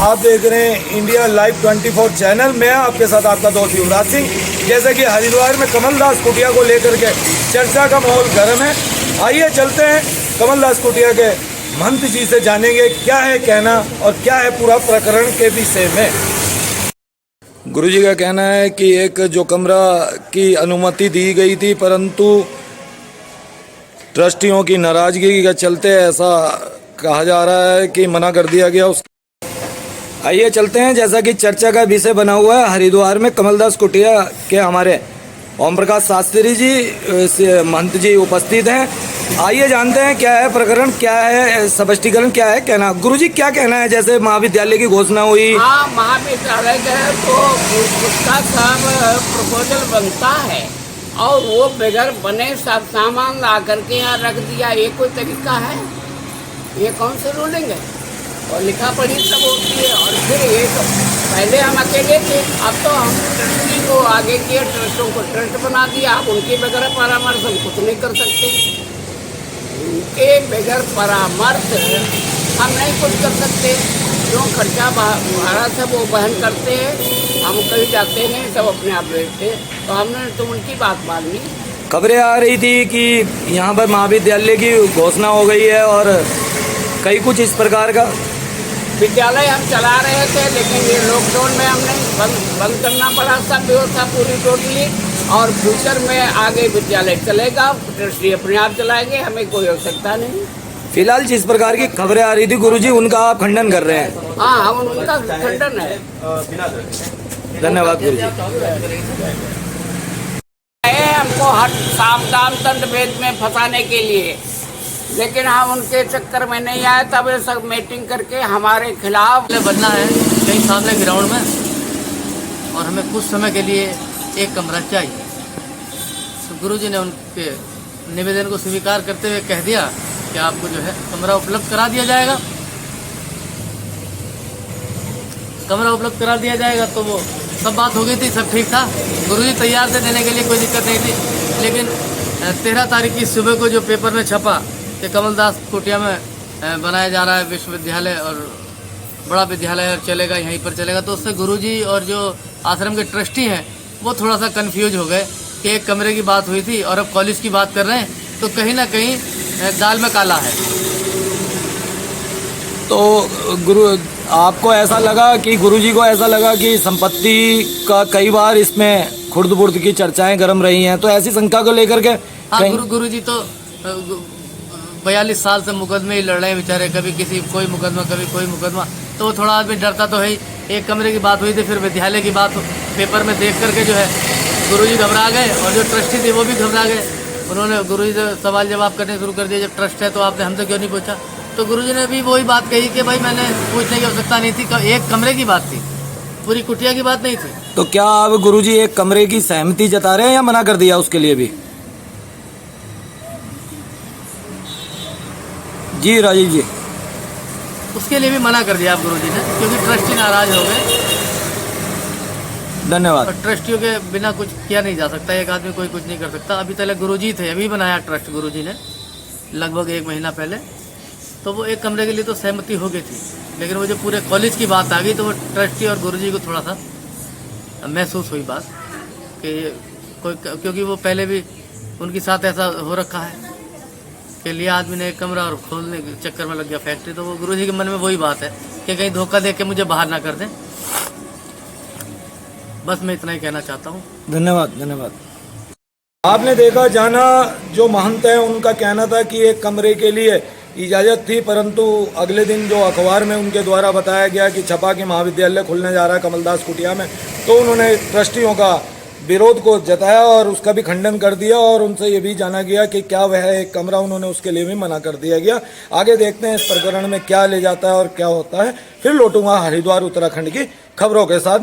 आप देख रहे हैं इंडिया लाइव 24 चैनल। मैं आपके साथ आपका दोस्त युवराज सिंह। जैसे कि हरिद्वार में कमलदास कुटिया को लेकर के चर्चा का माहौल गर्म है। आइए चलते हैं कमलदास कुटिया के महंत जी से जानेंगे क्या है कहना और क्या है पूरा प्रकरण के विषय में। गुरुजी का कहना है कि एक जो कमरा की अनुमति दी गई थी, परंतु ट्रस्टियों की नाराजगी के चलते ऐसा कहा जा रहा है कि मना कर दिया गया। आइए चलते हैं, जैसा कि चर्चा का विषय बना हुआ है। हरिद्वार में कमलदास कुटिया के हमारे ओम प्रकाश शास्त्री जी महंत जी उपस्थित हैं। आइए जानते हैं क्या है प्रकरण, क्या है स्पष्टीकरण, क्या है कहना। गुरुजी क्या कहना है? जैसे महाविद्यालय की घोषणा हुई। हाँ, महाविद्यालय का है तो उसका सब प्रपोजल बनता है और वो बगैर बने सब सामान ला करके यहाँ रख दिया, ये कोई तरीका है? ये कौन सी रूलिंग है? और लिखा पढ़ी सब होती है। और फिर ये तो पहले हम अकेले थे, अब तो हम ट्रस्टी को आगे किए, ट्रस्टों को ट्रस्ट बना दिया। आप उनके बगैर परामर्श हम कुछ नहीं कर सकते। उनके बगैर परामर्श हम नहीं कुछ कर सकते। जो खर्चा भाड़ा सब वो वहन करते हैं, हम कहीं जाते नहीं, सब अपने आप लेते। तो हमने तो उनकी बात मानी। खबरें आ रही थी कि यहाँ पर महाविद्यालय की घोषणा हो गई है और कई कुछ इस प्रकार का विद्यालय हम चला रहे थे, लेकिन ये लॉकडाउन में हमने बंद करना पड़ा सब व्यवस्था पूरी टोटली। और फ्यूचर में आगे विद्यालय चलेगा, ट्रस्टी अपने आप चलाएंगे, हमें कोई आवश्यकता नहीं। फिलहाल जिस प्रकार की खबरें आ रही थी गुरुजी, उनका आप खंडन कर रहे हैं? हाँ, हम उनका खंडन है। धन्यवाद गुरुजी। हमको हर सावधान दंड भेद में फंसाने के लिए, लेकिन हम उनके चक्कर में नहीं आए। तब ये सब मीटिंग करके हमारे खिलाफ बनना है कई सामने ग्राउंड में, और हमें कुछ समय के लिए एक कमरा चाहिए। तो गुरुजी ने उनके निवेदन को स्वीकार करते हुए कह दिया कि आपको जो है कमरा उपलब्ध करा दिया जाएगा। कमरा उपलब्ध करा दिया जाएगा। तो वो सब बात हो गई थी, सब ठीक था। गुरुजी तैयार थे देने के लिए, कोई दिक्कत नहीं थी। लेकिन 13 तारीख की सुबह को जो पेपर में छपा कि कमलदास कुटिया में बनाया जा रहा है विश्वविद्यालय और बड़ा विद्यालय और चलेगा, यहीं पर चलेगा, तो उससे गुरुजी और जो आश्रम के ट्रस्टी हैं वो थोड़ा सा कंफ्यूज हो गए कि एक कमरे की बात हुई थी और अब कॉलेज की बात कर रहे हैं। तो कहीं ना कहीं दाल में काला है। तो गुरु आपको ऐसा लगा कि गुरुजी को ऐसा लगा कि संपत्ति का कई बार इसमें खुर्द बुर्द की चर्चाएं गर्म रही हैं, तो ऐसी शंका को लेकर के हाँ, गुरुजी तो 42 साल से मुकदमे ही लड़ रहे हैं बेचारे। कभी किसी कोई मुकदमा, कभी कोई मुकदमा, तो वो थोड़ा आदमी डरता तो है ही। एक कमरे की बात हुई थी, फिर विद्यालय की बात पेपर में देख करके जो है गुरुजी घबरा गए और जो ट्रस्टी थे वो भी घबरा गए। उन्होंने गुरुजी से सवाल जवाब करने शुरू कर दिए, जब ट्रस्ट है तो आपने हमसे क्यों नहीं पूछा? तो गुरुजी ने भी वही बात कही कि भाई मैंने पूछने की आवश्यकता नहीं थी, एक कमरे की बात थी, पूरी कुटिया की बात नहीं थी। तो क्या अब गुरुजी एक कमरे की सहमति जता रहे हैं या मना कर दिया उसके लिए भी? जी राजीव जी, उसके लिए भी मना कर दिया आप गुरुजी ने, क्योंकि ट्रस्टी नाराज हो गए। धन्यवाद। और ट्रस्टियों के बिना कुछ किया नहीं जा सकता, एक आदमी कोई कुछ नहीं कर सकता। अभी तक गुरुजी थे, अभी बनाया ट्रस्ट गुरुजी ने लगभग 1 महीना पहले। तो वो एक कमरे के लिए तो सहमति हो गई थी, लेकिन वो जो पूरे कॉलेज की बात आ गई तो वो ट्रस्टी और गुरुजी को थोड़ा सा महसूस हुई बात कि कोई, क्योंकि वो पहले भी उनके साथ ऐसा हो रखा है कि लिया आदमी ने एक कमरा और खोलने के चक्कर में लग गया फैक्ट्री। तो वो गुरुजी के मन में वही बात है कि कहीं धोखा दे के मुझे बाहर ना कर दें। बस मैं इतना ही कहना चाहता हूँ। धन्यवाद। धन्यवाद। आपने देखा, जाना जो महंत है उनका कहना था कि एक कमरे के लिए इजाज़त थी, परंतु अगले दिन जो अखबार में उनके द्वारा बताया गया कि छपा कि महाविद्यालय खुलने जा रहा है कमलदास कुटिया में, तो उन्होंने ट्रस्टियों का विरोध को जताया और उसका भी खंडन कर दिया। और उनसे ये भी जाना गया कि क्या वह एक कमरा, उन्होंने उसके लिए भी मना कर दिया गया। आगे देखते हैं इस प्रकरण में क्या ले जाता है और क्या होता है। फिर लौटूंगा हरिद्वार उत्तराखंड की खबरों के साथ।